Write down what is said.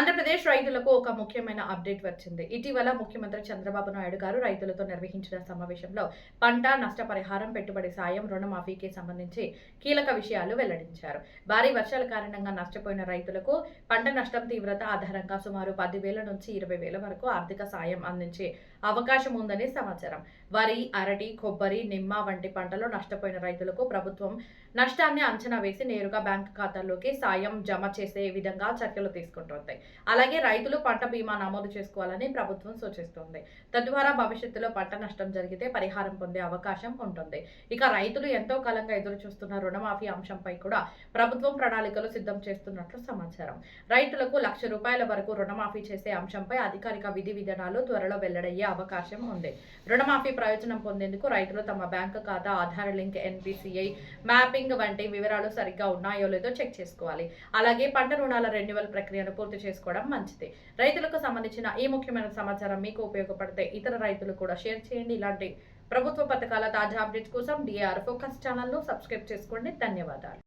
ఆంధ్రప్రదేశ్ రైతులకు ఒక ముఖ్యమైన అప్డేట్ వచ్చింది. ఇటీవల ముఖ్యమంత్రి చంద్రబాబు నాయుడు గారు రైతులతో నిర్వహించిన సమావేశంలో పంట నష్టపరిహారం, పెట్టుబడి సాయం, రుణమాఫీకి సంబంధించి కీలక విషయాలు వెల్లడించారు. భారీ వర్షాల కారణంగా నష్టపోయిన రైతులకు పంట నష్టం తీవ్రత ఆధారంగా సుమారు 10,000 నుంచి 20,000 వరకు ఆర్థిక సాయం అందించే అవకాశం ఉందని సమాచారం. వరి, అరటి, కొబ్బరి, నిమ్మ వంటి పంటలో నష్టపోయిన రైతులకు ప్రభుత్వం నష్టాన్ని అంచనా వేసి నేరుగా బ్యాంకు ఖాతాల్లోకి సాయం జమ చేసే విధంగా చర్యలు తీసుకుంటోంది. అలాగే రైతులు పంట బీమా నమోదు చేసుకోవాలని ప్రభుత్వం సూచిస్తోంది. తద్వారా భవిష్యత్తులో పంట నష్టం జరిగితే పరిహారం పొందే అవకాశం ఉంటుంది. ఇక రైతులు ఎంతో కాలంగా ఎదురు చూస్తున్న రుణమాఫీ అంశంపై కూడా ప్రభుత్వం ప్రణాళికలు సిద్ధం చేస్తున్నట్లు సమాచారం. రైతులకు ₹1,00,000 వరకు రుణమాఫీ చేసే అంశంపై అధికారిక విధి విధానాలు త్వరలో వెల్లడయ్యే అవకాశం ఉంది. రుణమాఫీ ప్రయోజనం పొందేందుకు రైతులు తమ బ్యాంకు ఖాతా, ఆధార్ లింక్, ఎన్పిసిఐ మ్యాపింగ్ వంటి వివరాలు సరిగ్గా ఉన్నాయో లేదో చెక్ చేసుకోవాలి. అలాగే పంట రుణాల రెన్యువల్ ప్రక్రియను పూర్తి చేసుకోవడం మంచిది. రైతులకు సంబంధించిన ఈ ముఖ్యమైన సమాచారం మీకు ఉపయోగపడితే ఇతర రైతులు కూడా షేర్ చేయండి. ఇలాంటి ప్రభుత్వ పథకాల తాజా అప్డేట్స్ కోసం డిఆర్ ఫోకస్ ఛానల్ను సబ్స్క్రైబ్ చేసుకోండి. ధన్యవాదాలు.